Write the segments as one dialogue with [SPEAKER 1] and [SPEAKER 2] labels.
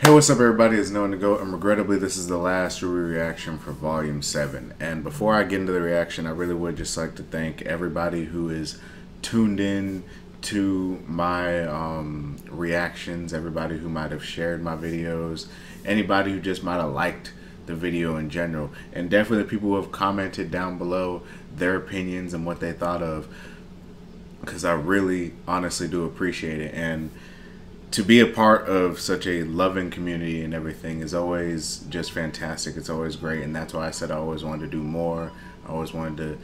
[SPEAKER 1] Hey, what's up everybody, it's Noah to Go, and regrettably this is the last Rooster reaction for Volume 7. And before I get into the reaction, I really would just like to thank everybody who is tuned in to my reactions, everybody who might have shared my videos, anybody who just might have liked the video in general, and definitely the people who have commented down below their opinions and what they thought of, because I really honestly do appreciate it. And to be a part of such a loving community and everything is always just fantastic. It's always great, and that's why I said I always wanted to do more. I always wanted to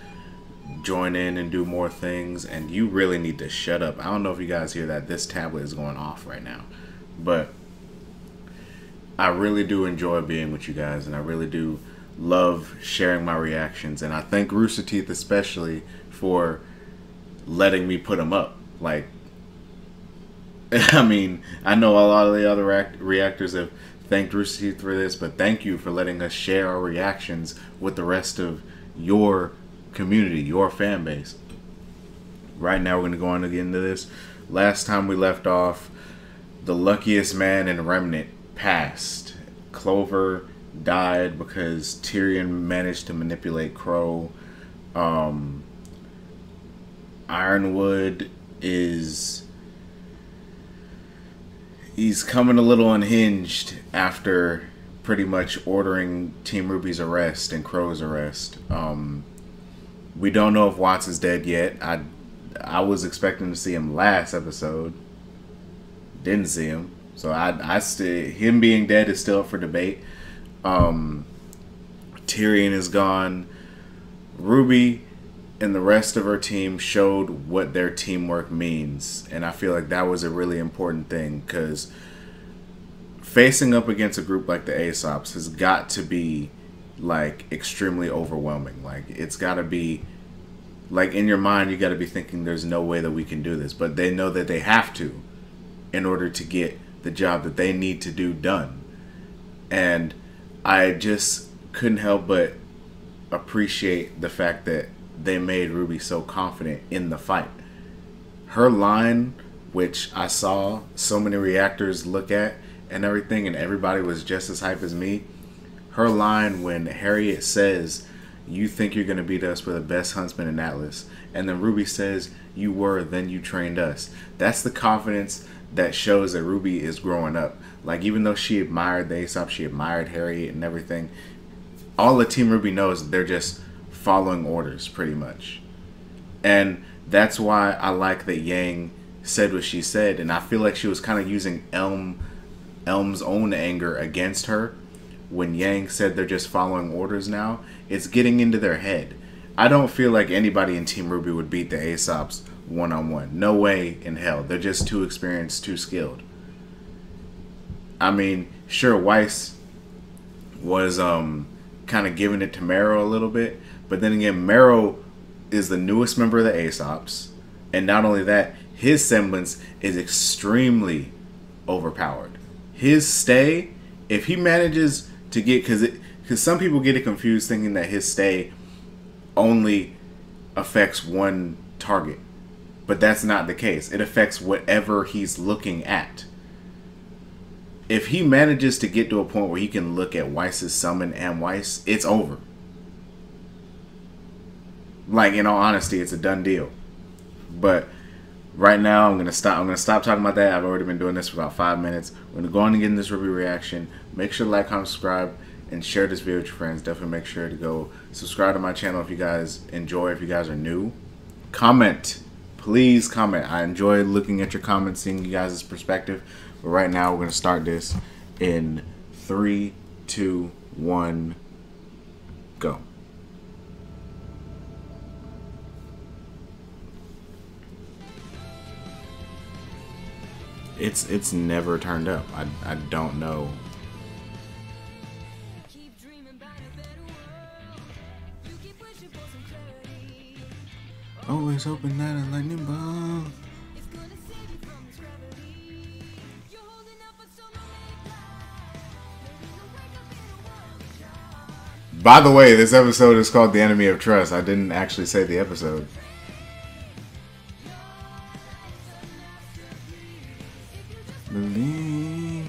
[SPEAKER 1] join in and do more things, and you really need to shut up. I don't know if you guys hear that. This tablet is going off right now, but I really do enjoy being with you guys, and I really do love sharing my reactions, and I thank Rooster Teeth especially for letting me put them up. Like, I mean, I know a lot of the other reactors have thanked Rooster Teeth for this, but thank you for letting us share our reactions with the rest of your community, your fan base. Right now, we're going to go on to get into this. Last time we left off, the luckiest man in Remnant passed. Clover died because Tyrion managed to manipulate Crow. Ironwood he's coming a little unhinged after pretty much ordering Team Rwby's arrest and Crow's arrest. We don't know if Watts is dead yet. I was expecting to see him last episode. Didn't see him. So him being dead is still up for debate. Tyrion is gone. Rwby and the rest of her team showed what their teamwork means, and I feel like that was a really important thing, because facing up against a group like the Aesops has got to be like extremely overwhelming. Like, it's got to be like, in your mind you got to be thinking there's no way that we can do this, but they know that they have to in order to get the job that they need to do done. And I just couldn't help but appreciate the fact that they made Rwby so confident in the fight. Her line, which I saw so many reactors look at and everything, and everybody was just as hype as me. Her line when Harriet says, "You think you're going to beat us? We're the best huntsman in Atlas." And then Rwby says, "You were, then you trained us." That's the confidence that shows that Rwby is growing up. Like, even though she admired the Aesop, she admired Harriet and everything, all the Team Rwby knows they're just following orders pretty much. And that's why I like that Yang said what she said, and I feel like she was kind of using Elm's own anger against her when Yang said they're just following orders now. It's getting into their head. I don't feel like anybody in Team Rwby would beat the Aesops one-on-one. No way in hell. They're just too experienced, too skilled. I mean, sure, Weiss was kind of giving it to Marrow a little bit, but then again, Marrow is the newest member of the Aesops, and not only that, his semblance is extremely overpowered. His stay, if he manages to get, because some people get it confused thinking that his stay only affects one target, but that's not the case. It affects whatever he's looking at. If he manages to get to a point where he can look at Weiss's summon and Weiss, it's over. Like, in all honesty, it's a done deal. But right now, I'm gonna stop talking about that. I've already been doing this for about 5 minutes. We're gonna go on and get in this Rwby reaction. Make sure to like, comment, subscribe, and share this video with your friends. Definitely make sure to go subscribe to my channel if you guys enjoy. If you guys are new, comment. Please comment. I enjoy looking at your comments, seeing you guys' perspective. But right now, we're gonna start this in 3, 2, 1, go. It's never turned up. I don't know. Always hoping that a lightning bolt. By the way, this episode is called The Enemy of Trust. I didn't actually say the episode. Believe.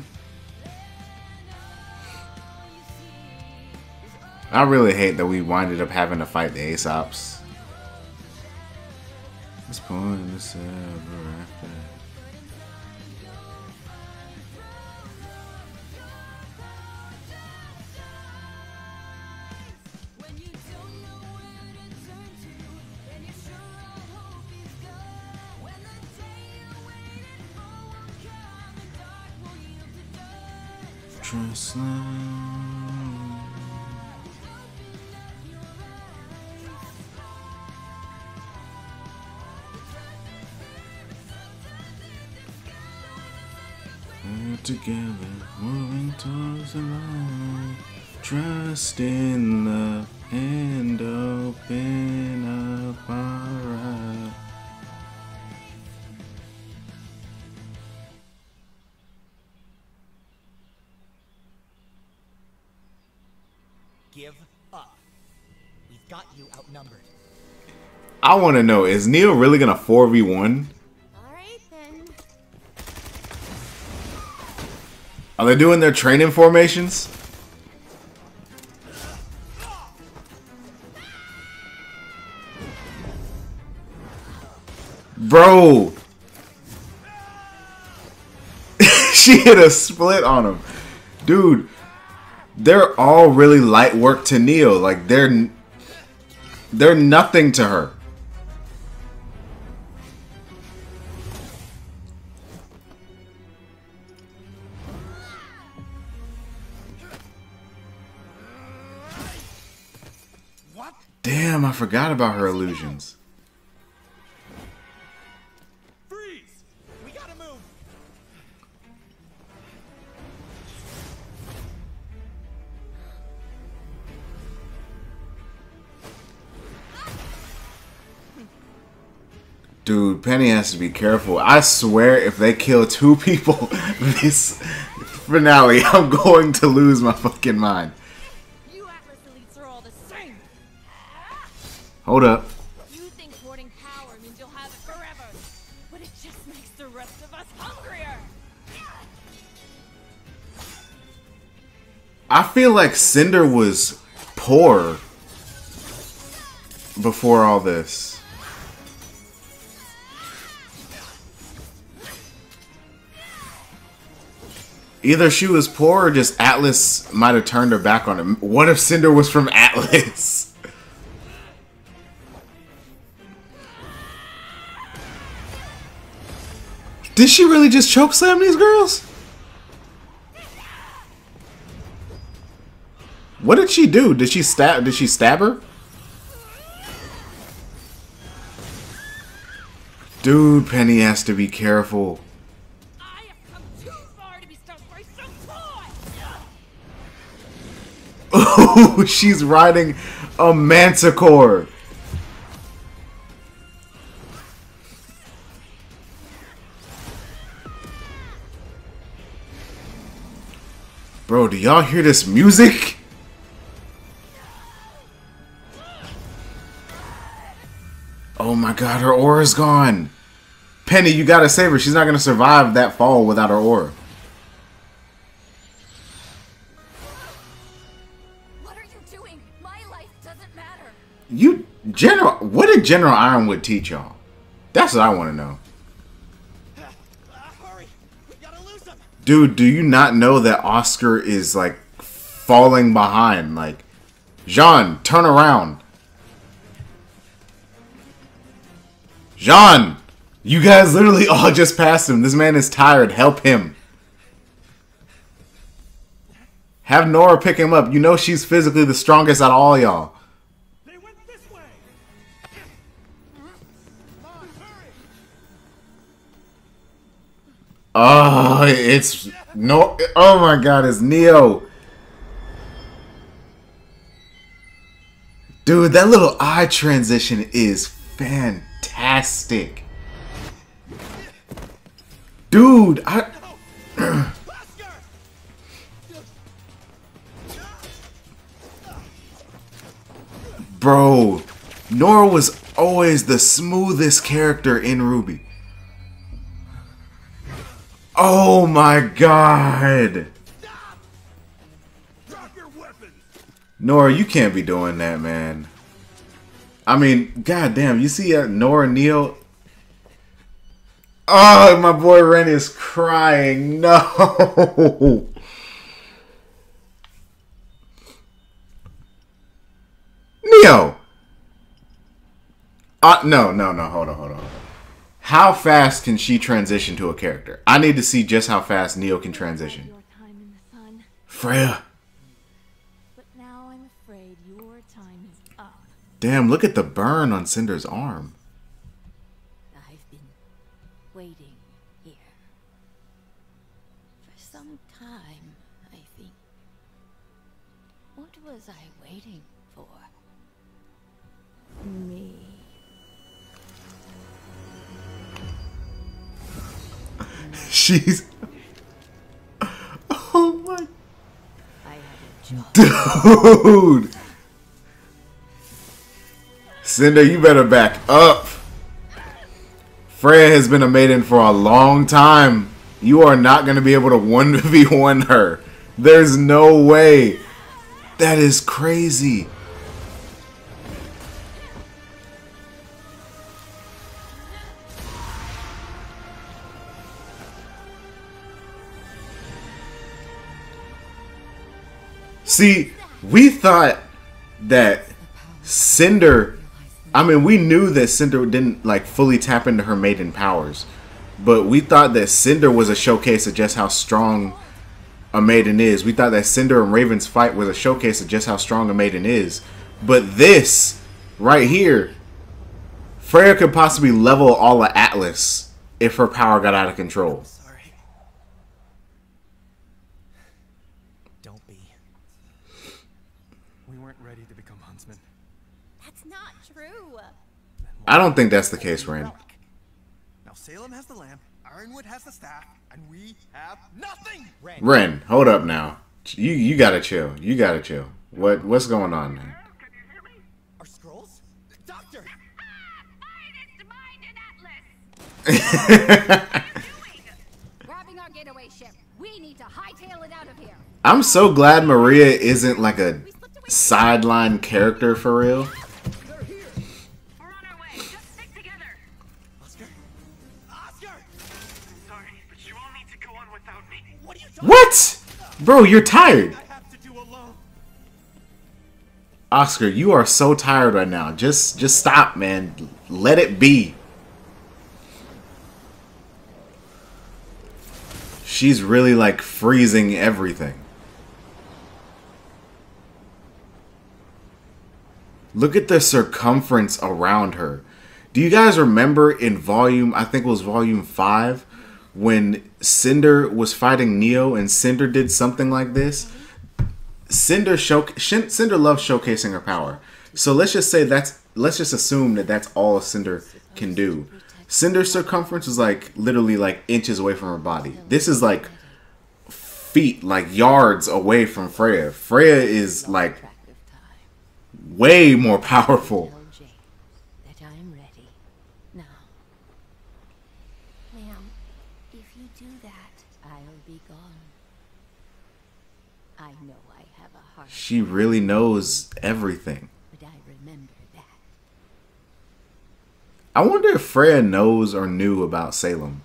[SPEAKER 1] I really hate that we winded up having to fight the Aesops. This point is ever after. Trust now. We're together, moving towards the light. Trust in love and open up our eyes.
[SPEAKER 2] Give up. We've got you outnumbered.
[SPEAKER 1] I want to know, is Neo really gonna 4v1?
[SPEAKER 3] Alright then.
[SPEAKER 1] Are they doing their training formations? Bro! She hit a split on him. Dude, they're all really light work to Neo. Like, they're nothing to her.
[SPEAKER 2] What?
[SPEAKER 1] Damn, I forgot about her illusions.
[SPEAKER 2] Freeze! We gotta move.
[SPEAKER 1] Dude, Penny has to be careful. I swear, if they kill 2 people this finale, I'm going to lose my fucking mind.
[SPEAKER 3] You Atlas elites are all the same.
[SPEAKER 1] Hold up.
[SPEAKER 3] You think hoarding power means you'll have it forever, but it just makes the rest of us hungrier.
[SPEAKER 1] I feel like Cinder was poor before all this. Either she was poor or just Atlas might have turned her back on him. What if Cinder was from Atlas? Did she really just chokeslam these girls? What did she do? Did she stab her? Dude, Penny has to be careful.
[SPEAKER 3] I have come too far to be stuck by some toy.
[SPEAKER 1] Oh, she's riding a manticore. Bro, do y'all hear this music? Oh my god, her aura's gone. Penny, you gotta save her. She's not gonna survive that fall without her aura.
[SPEAKER 3] What are you doing? My life doesn't matter.
[SPEAKER 1] What did General Ironwood teach y'all? That's what I want to know.
[SPEAKER 2] Hurry! We gotta lose them.
[SPEAKER 1] Dude, do you not know that Oscar is like falling behind? Like, Jean, turn around. Jean! You guys literally all just passed him. This man is tired. Help him. Have Nora pick him up. You know she's physically the strongest out of all y'all.
[SPEAKER 2] They went this way. Come on, hurry!
[SPEAKER 1] Oh, it's no. Oh my god, it's Neo. Dude, that little eye transition is fantastic. Dude, Bro, Nora was always the smoothest character in Rwby. Oh my god.
[SPEAKER 2] Drop your weapons.
[SPEAKER 1] Nora, you can't be doing that, man. I mean, goddamn, you see Nora Neal. Oh, my boy Ren is crying. No. Neo. No. Hold on. How fast can she transition to a character? I need to see just how fast Neo can transition.
[SPEAKER 3] Your time in the sun,
[SPEAKER 1] Freya.
[SPEAKER 3] but now I'm afraid your time is up.
[SPEAKER 1] Damn, look at the burn on Cinder's arm.
[SPEAKER 3] I've been waiting here for some time, I think. What was I waiting for? Me.
[SPEAKER 1] She's... Oh my...
[SPEAKER 3] I had a job.
[SPEAKER 1] Dude! Cinder, you better back up. Freya has been a maiden for a long time. You are not going to be able to 1v1 her. There's no way. That is crazy. See, we thought that Cinder, I mean, we knew that Cinder didn't like fully tap into her maiden powers, but we thought that Cinder was a showcase of just how strong a maiden is. We thought that Cinder and Raven's fight was a showcase of just how strong a maiden is. But this right here, Freya could possibly level all of Atlas if her power got out of control.
[SPEAKER 2] Sorry. Don't be. We weren't ready to become huntsmen.
[SPEAKER 3] That's not true.
[SPEAKER 1] I don't think that's the case, Ren.
[SPEAKER 2] Now Salem has the lamp, Ironwood has the staff, and we have nothing.
[SPEAKER 1] Ren, hold up now. You gotta chill. You gotta chill. What's going on, man?
[SPEAKER 2] Can you hear me? Our scrolls? Doctor!
[SPEAKER 3] Grabbing our getaway ship. We need to hightail it out of here.
[SPEAKER 1] I'm so glad Maria isn't like a sideline character for real.
[SPEAKER 2] They're here!
[SPEAKER 3] We're on our way. Just stick together.
[SPEAKER 2] Oscar? Oscar!
[SPEAKER 4] Sorry, but you all need to go on without me.
[SPEAKER 2] What are you talking
[SPEAKER 1] What? Bro, you're tired.
[SPEAKER 2] I have to do alone?
[SPEAKER 1] Oscar, you are so tired right now. Just stop, man. Let it be. She's really like freezing everything. Look at the circumference around her. Do you guys remember in volume, I think it was volume 5, when Cinder was fighting Neo and Cinder did something like this? Cinder loves showcasing her power. So let's just assume that that's all Cinder can do. Cinder's circumference is like literally like inches away from her body. This is like feet, like yards away from Freya. Freya is like way more powerful.
[SPEAKER 3] Tell James that I'm ready. Now. Ma'am, if you do that, I'll be gone. I know I have a heart.
[SPEAKER 1] She really knows everything.
[SPEAKER 3] But I remember that.
[SPEAKER 1] I wonder if Freya knows or knew about Salem.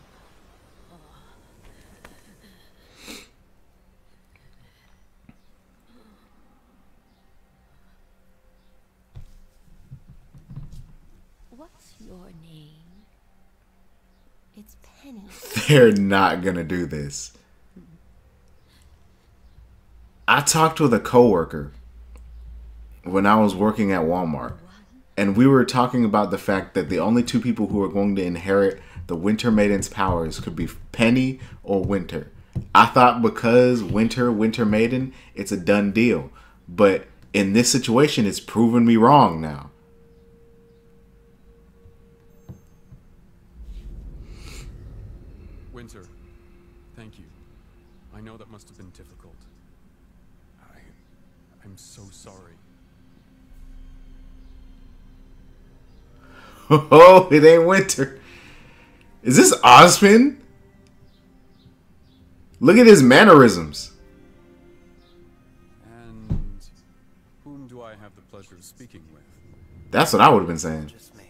[SPEAKER 3] What's your name? It's Penny.
[SPEAKER 1] They're not gonna do this. I talked with a coworker when I was working at Walmart, and we were talking about the fact that the only two people who are going to inherit the Winter Maiden's powers could be Penny or Winter. I thought because Winter Maiden, it's a done deal. But in this situation, it's proven me wrong now.
[SPEAKER 5] Winter, thank you. I know that must have been difficult. I'm so sorry.
[SPEAKER 1] Oh, it ain't Winter. Is this Ozpin? Look at his mannerisms.
[SPEAKER 5] And do I have the pleasure of speaking with?
[SPEAKER 1] That's what I would have been saying.
[SPEAKER 2] Just me.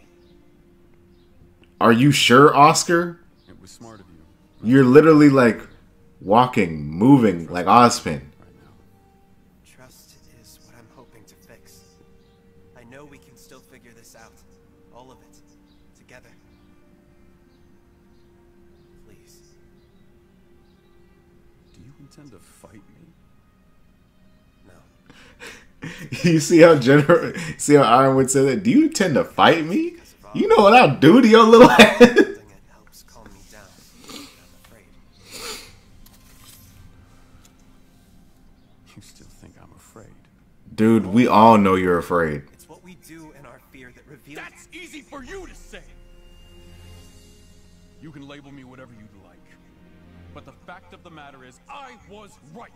[SPEAKER 1] Are you sure, Oscar?
[SPEAKER 5] It was smart of you.
[SPEAKER 1] You're literally like walking, moving like Ozpin.
[SPEAKER 5] Right now.
[SPEAKER 2] Trust is what I'm hoping to fix. I know we can still figure this out. All of it. Together. Please.
[SPEAKER 5] Do you intend to fight me?
[SPEAKER 2] No.
[SPEAKER 1] You see how Ironwood said that? Do you intend to fight me? You know what I'll do to your little head?
[SPEAKER 2] Something that helps calm me down. I'm afraid.
[SPEAKER 5] You still think I'm afraid?
[SPEAKER 1] Dude, we all know you're afraid.
[SPEAKER 2] It's what we do in our fear that reveals.
[SPEAKER 5] That's easy for you to say! You can label me whatever you'd like. But the fact of the matter is, I was right!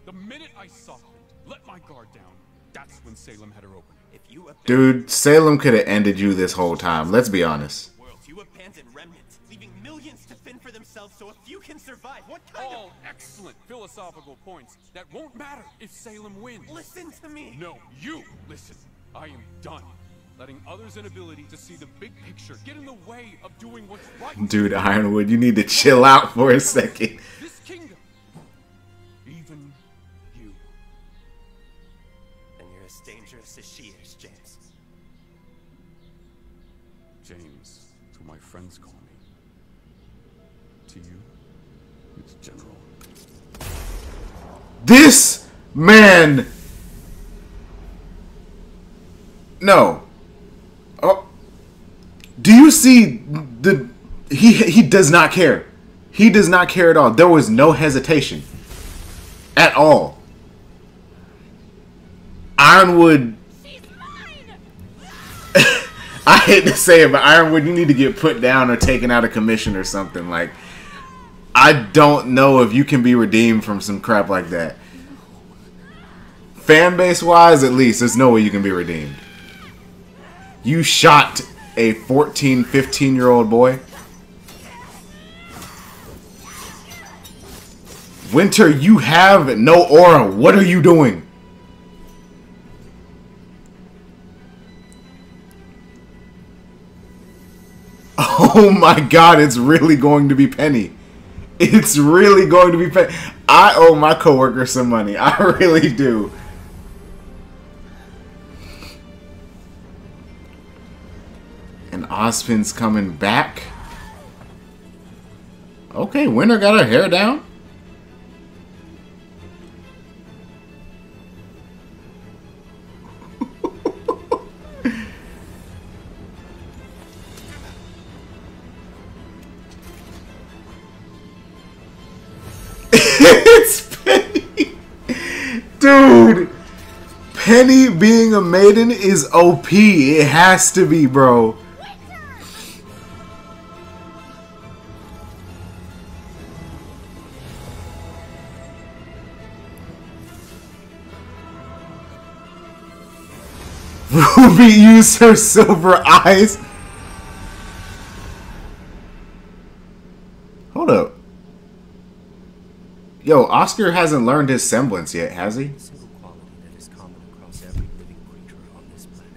[SPEAKER 5] The minute I softened, let my guard down, that's when Salem had her open.
[SPEAKER 2] If you
[SPEAKER 1] Dude, Salem could have ended you this whole time. Let's be honest.
[SPEAKER 2] worlds, you abandon remnants, leaving millions to fend for themselves so a few can survive. What kind
[SPEAKER 5] All excellent philosophical points that won't matter if Salem wins.
[SPEAKER 2] Listen to me.
[SPEAKER 5] No, you listen. I am done letting others' inability to see the big picture get in the way of doing what's right.
[SPEAKER 1] Dude, Ironwood, you need to chill out for a second.
[SPEAKER 5] This kingdom, even you.
[SPEAKER 2] And you're as dangerous as she is, James.
[SPEAKER 5] James, to my friends call me. To you, it's General.
[SPEAKER 1] This man. No. Oh. Do you see the he does not care. He does not care at all. There was no hesitation at all. Ironwood.
[SPEAKER 3] She's mine!
[SPEAKER 1] I hate to say it, but Ironwood, you need to get put down or taken out of commission or something. Like, I don't know if you can be redeemed from some crap like that. Fan base wise, at least, there's no way you can be redeemed. You shot a 14, 15-year-old boy. Winter, you have no aura. What are you doing? Oh my god, it's really going to be Penny. It's really going to be Penny. I owe my coworker some money. I really do. And Ozpin's coming back. Okay, Winter got her hair down. It's Penny. Dude. Penny being a maiden is OP. It has to be, bro. Ruby used her silver eyes. Hold up. Yo, Oscar hasn't learned his semblance yet, has he?
[SPEAKER 2] A single quality that is common across every living creature on this planet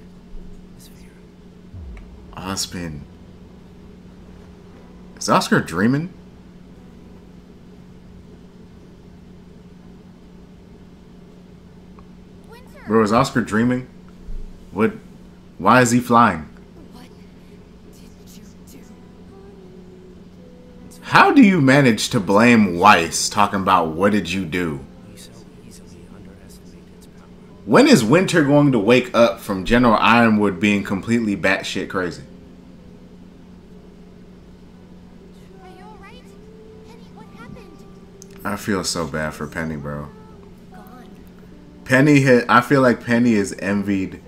[SPEAKER 2] is fear.
[SPEAKER 1] Ozpin. Is Oscar dreaming?
[SPEAKER 3] Winter!
[SPEAKER 1] Bro, is Oscar dreaming? What? Why is he flying?
[SPEAKER 3] What did you do?
[SPEAKER 1] How do you manage to blame Weiss talking about what did you do?
[SPEAKER 2] We so easily underestimate its power.
[SPEAKER 1] When is Winter going to wake up from General Ironwood being completely batshit crazy?
[SPEAKER 3] Are you alright? Penny, what happened?
[SPEAKER 1] I feel so bad for Penny, bro.
[SPEAKER 3] Gone.
[SPEAKER 1] I feel like Penny is envied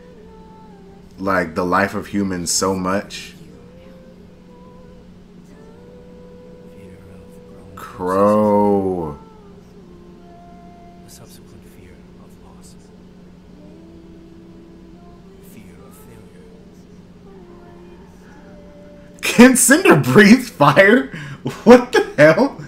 [SPEAKER 1] like the life of humans so much.
[SPEAKER 2] Fear of growing
[SPEAKER 1] Crow.
[SPEAKER 2] the subsequent fear of loss. Fear of failure.
[SPEAKER 1] Can Cinder breathe fire? What the hell?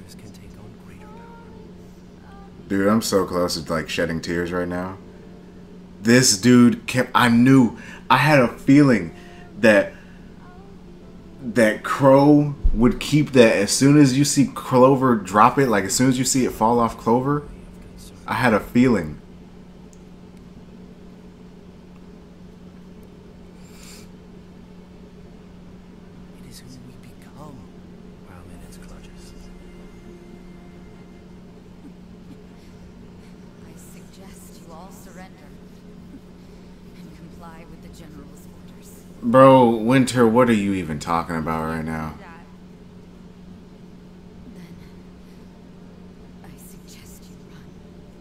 [SPEAKER 2] others can take on greater power.
[SPEAKER 1] Dude, I'm so close to like shedding tears right now. This dude kept, I had a feeling that Crow would keep that as soon as you see Clover drop it, like as soon as you see it fall off Clover. I had a feeling.
[SPEAKER 2] It is who we become while in its clutches.
[SPEAKER 3] I suggest you all surrender and comply with the General's orders.
[SPEAKER 1] Bro, Winter, what are you even talking about right now?
[SPEAKER 3] Then I suggest you run.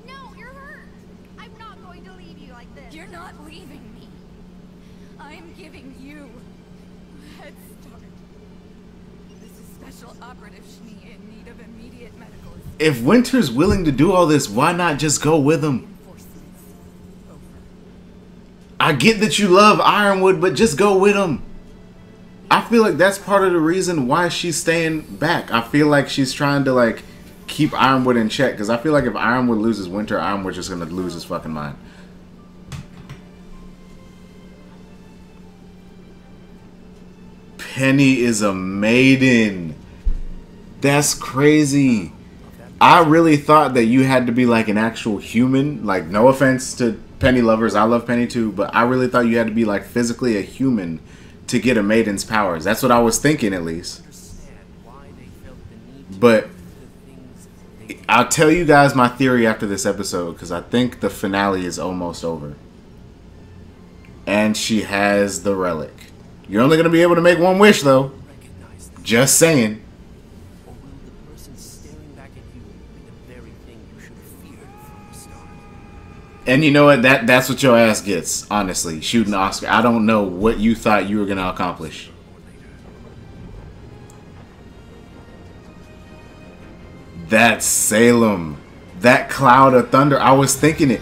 [SPEAKER 6] No, you're hurt. I'm not going to leave you like this.
[SPEAKER 3] You're not leaving me. I'm giving you a head start. This is Special Operative Schnee in need of immediate medical assistance.
[SPEAKER 1] If Winter's willing to do all this, why not just go with him?
[SPEAKER 3] Reinforcements over.
[SPEAKER 1] I get that you love Ironwood, but just go with him. I feel like that's part of the reason why she's staying back. I feel like she's trying to like keep Ironwood in check, because I feel like if Ironwood loses Winter, Ironwood's just gonna lose his fucking mind. Penny is a maiden. That's crazy. I really thought that you had to be like an actual human. Like, no offense to Penny lovers, I love Penny too, but I really thought you had to be like physically a human to get a maiden's powers. That's what I was thinking, at least. But I'll tell you guys my theory after this episode, because I think the finale is almost over. And she has the relic. You're only going to be able to make one wish, though. Just saying.
[SPEAKER 2] Or will the person staring back at you be the very thing you should have feared from the start?
[SPEAKER 1] And you know what? That's what your ass gets, honestly. Shooting Oscar. I don't know what you thought you were going to accomplish. That's Salem. That cloud of thunder. I was thinking it.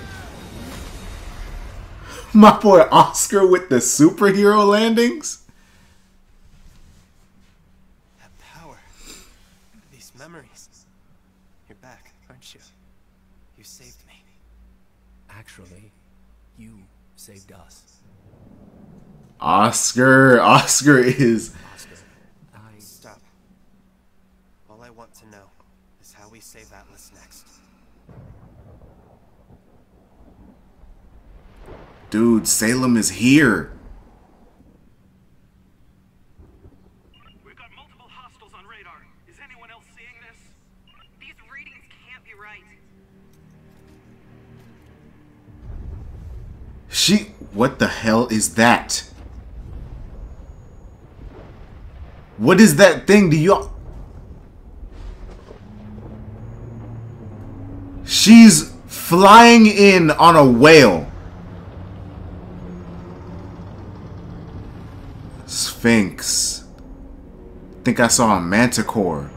[SPEAKER 1] My boy Oscar with the superhero landings.
[SPEAKER 2] That power. These memories. You're back, aren't you? You saved me. Actually, you saved us.
[SPEAKER 1] Oscar is...
[SPEAKER 2] Stop. All I want to know is how we save Atlas next.
[SPEAKER 1] Dude, Salem is here.
[SPEAKER 4] We've got multiple hostiles on radar. Is anyone else seeing this?
[SPEAKER 6] These readings can't be right.
[SPEAKER 1] What the hell is that? What is that thing? She's flying in on a whale. Sphinx. Think I saw a manticore.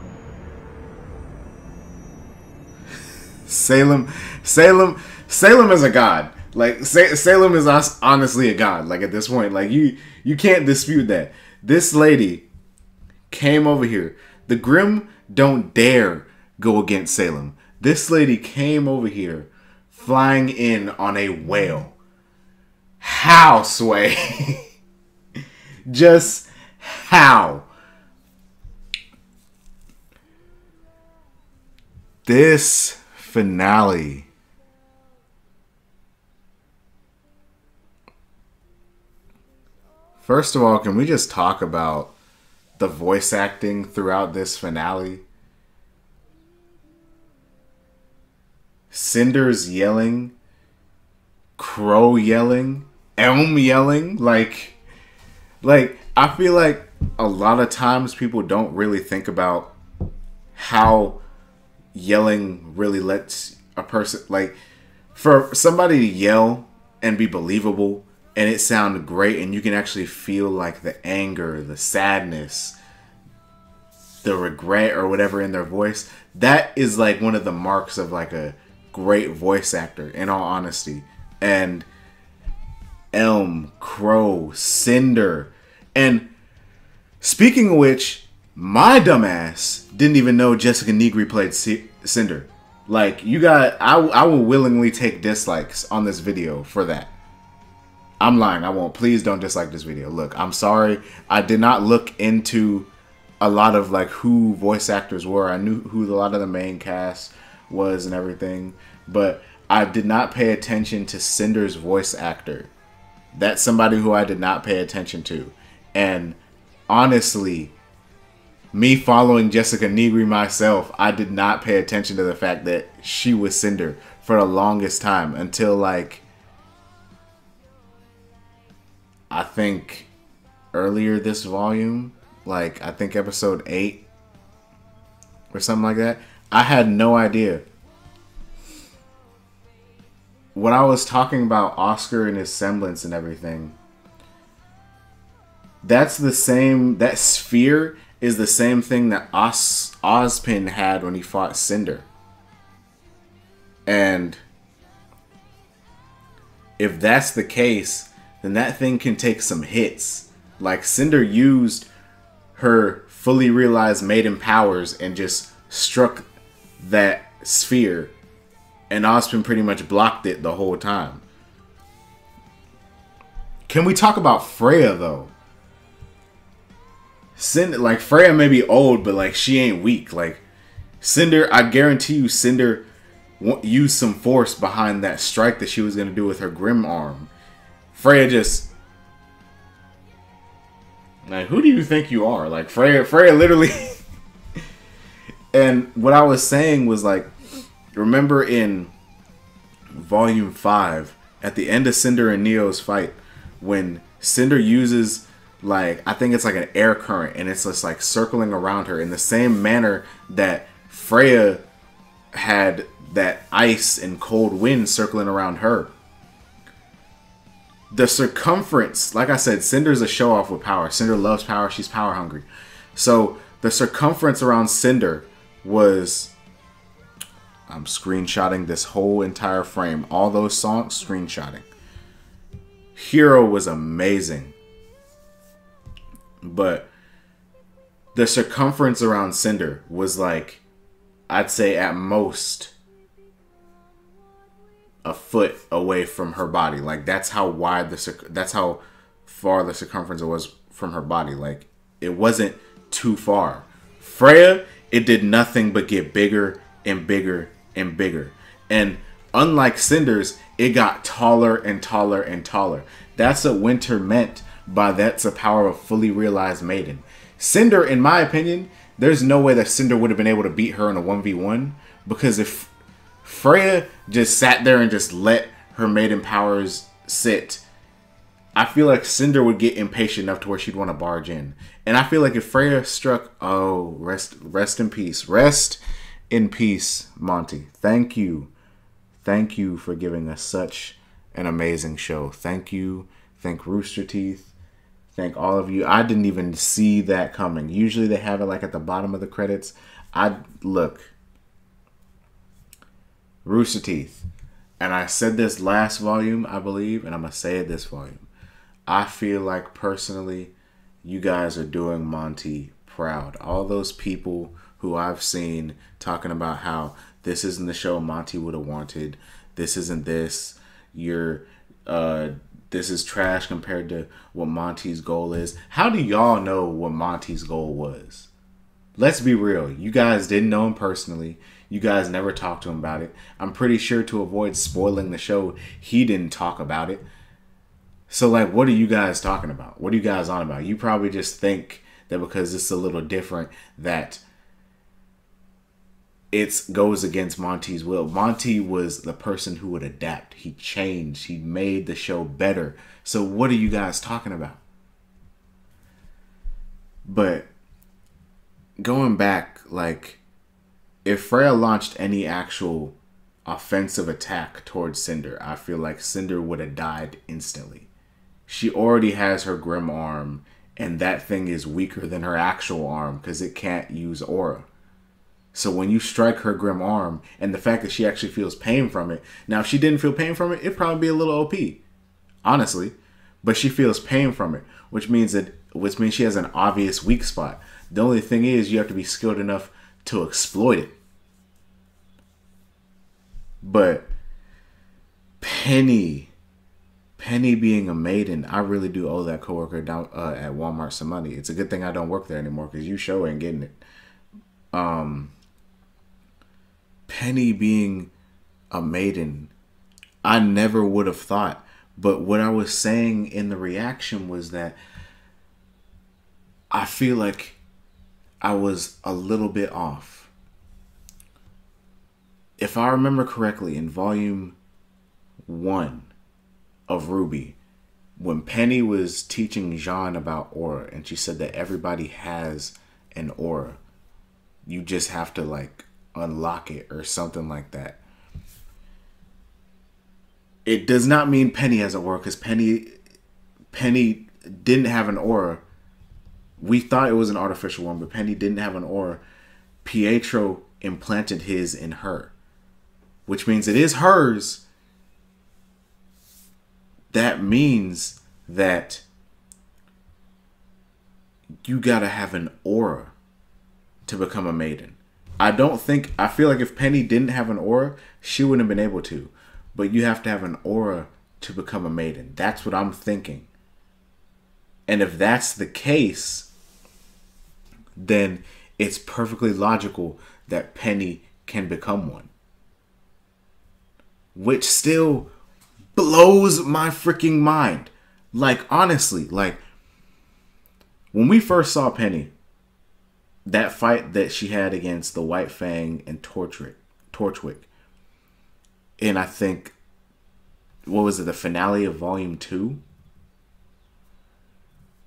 [SPEAKER 1] Salem is a god. Like, Salem is honestly a god. Like, at this point, like, you can't dispute that. This lady came over here. The Grimm don't dare go against Salem. This lady came over here flying in on a whale. How, Sway? Just how? This finale. First of all, can we just talk about the voice acting throughout this finale? Cinder's yelling, Crow yelling, Elm yelling, like I feel like a lot of times people don't really think about how yelling really lets a person, like, for somebody to yell and be believable and it sound great and you can actually feel like the anger, the sadness, the regret or whatever in their voice, that is like one of the marks of like a great voice actor, in all honesty. And Elm, Crow, Cinder, and speaking of which, My dumbass didn't even know Jessica Negri played Cinder. Like, you got, I will willingly take dislikes on this video for that. I'm lying, I won't. Please don't dislike this video. Look, I'm sorry. I did not look into a lot of like who voice actors were. I knew who a lot of the main cast was and everything, but I did not pay attention to Cinder's voice actor. That's somebody who I did not pay attention to. And honestly, me following Jessica Negri myself, I did not pay attention to the fact that she was Cinder for the longest time until like, I think earlier this volume, like I think episode 8 or something like that. I had no idea. When I was talking about Oscar and his semblance and everything, that's the same, that sphere is the same thing that Ozpin had when he fought Cinder. And if that's the case, then that thing can take some hits. Like Cinder used her fully realized maiden powers and just struck that sphere, and Ozpin pretty much blocked it the whole time. Can we talk about Freya though? Cinder, like Freya may be old, but like she ain't weak. Like Cinder, I guarantee you, Cinder used some force behind that strike that she was gonna do with her Grim arm. Freya just, like, who do you think you are? Like Freya literally. And what I was saying was like, remember in Volume 5, at the end of Cinder and Neo's fight, when Cinder uses, like, I think it's like an air current, and it's just like circling around her in the same manner that Freya had that ice and cold wind circling around her. The circumference, like I said, Cinder's a show off with power. Cinder loves power. She's power hungry. So the circumference around Cinder was, I'm screenshotting this whole entire frame. All those songs, screenshotting. Hero was amazing. But the circumference around Cinder was like, I'd say at most a foot away from her body. Like that's how wide that's how far the circumference was from her body. Like it wasn't too far. Freya, it did nothing but get bigger and bigger and bigger. And unlike Cinder's, it got taller and taller and taller. That's what Winter meant by that's the power of fully realized maiden. Cinder, in my opinion, there's no way that Cinder would have been able to beat her in a 1v1, because if Freya just sat there and just let her maiden powers sit, I feel like Cinder would get impatient enough to where she'd want to barge in. And I feel like if Freya struck, oh, rest in peace. Rest in peace, Monty. Thank you. Thank you for giving us such an amazing show. Thank you. Thank Rooster Teeth. Thank all of you. I didn't even see that coming. Usually they have it like at the bottom of the credits. Look. Rooster Teeth. And I said this last volume, I believe, and I'm going to say it this volume. I feel like personally, you guys are doing Monty proud. All those people who I've seen talking about how this isn't the show Monty would have wanted. This isn't this. This is trash compared to what Monty's goal is. How do y'all know what Monty's goal was? Let's be real. You guys didn't know him personally. You guys never talked to him about it. I'm pretty sure to avoid spoiling the show, he didn't talk about it. So, like, what are you guys talking about? What are you guys on about? You probably just think that because it's a little different that it goes against Monty's will. Monty was the person who would adapt. He changed. He made the show better. So what are you guys talking about? But going back, like, if Freya launched any actual offensive attack towards Cinder, I feel like Cinder would have died instantly. She already has her Grim arm, and that thing is weaker than her actual arm because it can't use aura. So when you strike her Grim arm, and the fact that she actually feels pain from it, now if she didn't feel pain from it, it'd probably be a little OP, honestly. But she feels pain from it, which means she has an obvious weak spot. The only thing is you have to be skilled enough to exploit it. But Penny being a maiden, I really do owe that coworker down at Walmart some money. It's a good thing I don't work there anymore because you sure ain't getting it. Penny being a maiden, I never would have thought. But what I was saying in the reaction was that I feel like I was a little bit off. If I remember correctly, in volume 1 of Rwby, when Penny was teaching Jean about aura, and she said that everybody has an aura, you just have to like unlock it or something like that. It does not mean Penny has an aura, because Penny didn't have an aura. We thought it was an artificial one, but Penny didn't have an aura. Pietro implanted his in her, which means it is hers. That means that you gotta have an aura to become a maiden. I feel like if Penny didn't have an aura, she wouldn't have been able to. But you have to have an aura to become a maiden. That's what I'm thinking. And if that's the case, then it's perfectly logical that Penny can become one. Which still blows my freaking mind. Like, honestly, like, when we first saw Penny, that fight that she had against the White Fang and Torchwick, and I think, what was it, the finale of volume 2?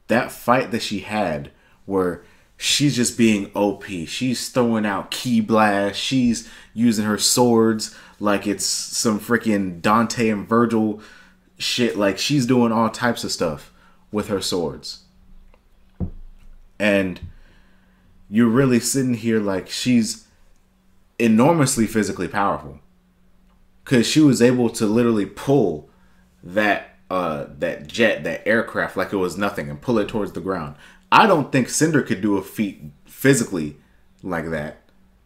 [SPEAKER 1] That fight that she had where she's just being OP. She's throwing out ki blast. She's using her swords like it's some freaking Dante and Virgil shit. Like, she's doing all types of stuff with her swords. And you're really sitting here like she's enormously physically powerful. Because she was able to literally pull that jet, that aircraft, like it was nothing, and pull it towards the ground. I don't think Cinder could do a feat physically like that.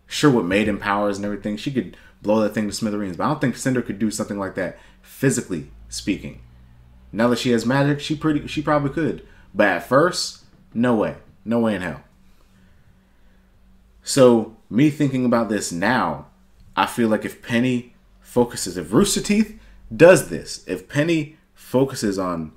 [SPEAKER 1] Sure, with maiden powers and everything, she could blow that thing to smithereens. But I don't think Cinder could do something like that, physically speaking. Now that she has magic, she probably could. But at first, no way. No way in hell. So, me thinking about this now, I feel like if Penny focuses, if Rooster Teeth does this, if Penny focuses on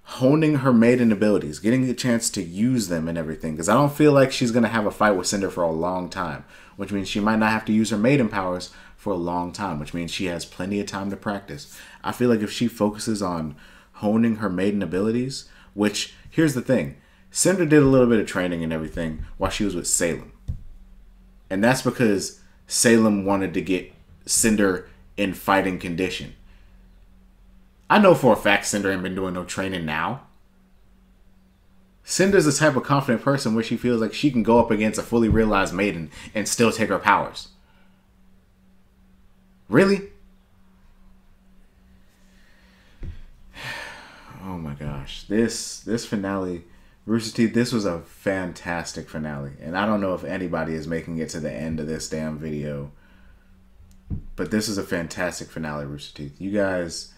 [SPEAKER 1] honing her maiden abilities, getting a chance to use them and everything, because I don't feel like she's going to have a fight with Cinder for a long time, which means she might not have to use her maiden powers for a long time, which means she has plenty of time to practice. I feel like if she focuses on honing her maiden abilities, which, here's the thing, Cinder did a little bit of training and everything while she was with Salem. And that's because Salem wanted to get Cinder in fighting condition. I know for a fact Cinder ain't been doing no training now. Cinder's the type of confident person where she feels like she can go up against a fully realized maiden and still take her powers. Really? Oh my gosh. This finale, Rooster Teeth, this was a fantastic finale. And I don't know if anybody is making it to the end of this damn video. But this is a fantastic finale, Rooster Teeth. You guys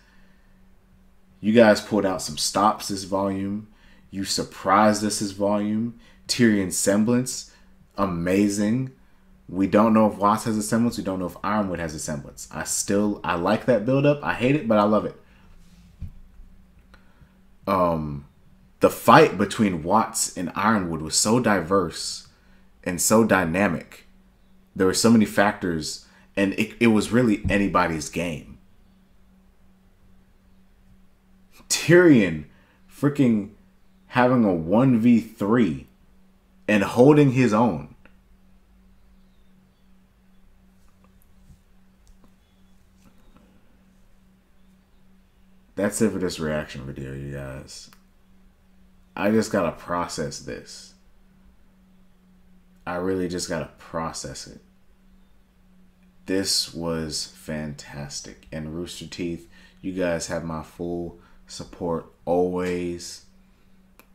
[SPEAKER 1] pulled out some stops this volume. You surprised us this volume. Tyrion's semblance, amazing. We don't know if Watts has a semblance. We don't know if Ironwood has a semblance. I like that build-up. I hate it, but I love it. The fight between Watts and Ironwood was so diverse and so dynamic. There were so many factors, and it was really anybody's game. Tyrion freaking having a 1v3 and holding his own. That's it for this reaction video, you guys. I just gotta process this. I really just gotta process it. This was fantastic. And Rooster Teeth, you guys have my full support always.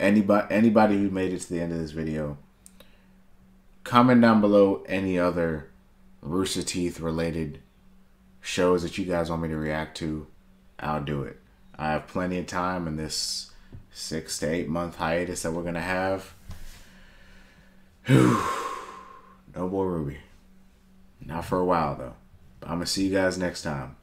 [SPEAKER 1] Anybody who made it to the end of this video, comment down below any other Rooster Teeth related shows that you guys want me to react to. I'll do it. I have plenty of time in this 6 to 8 month hiatus that we're gonna have. Whew. No more Rwby. Not for a while though. But I'm gonna see you guys next time.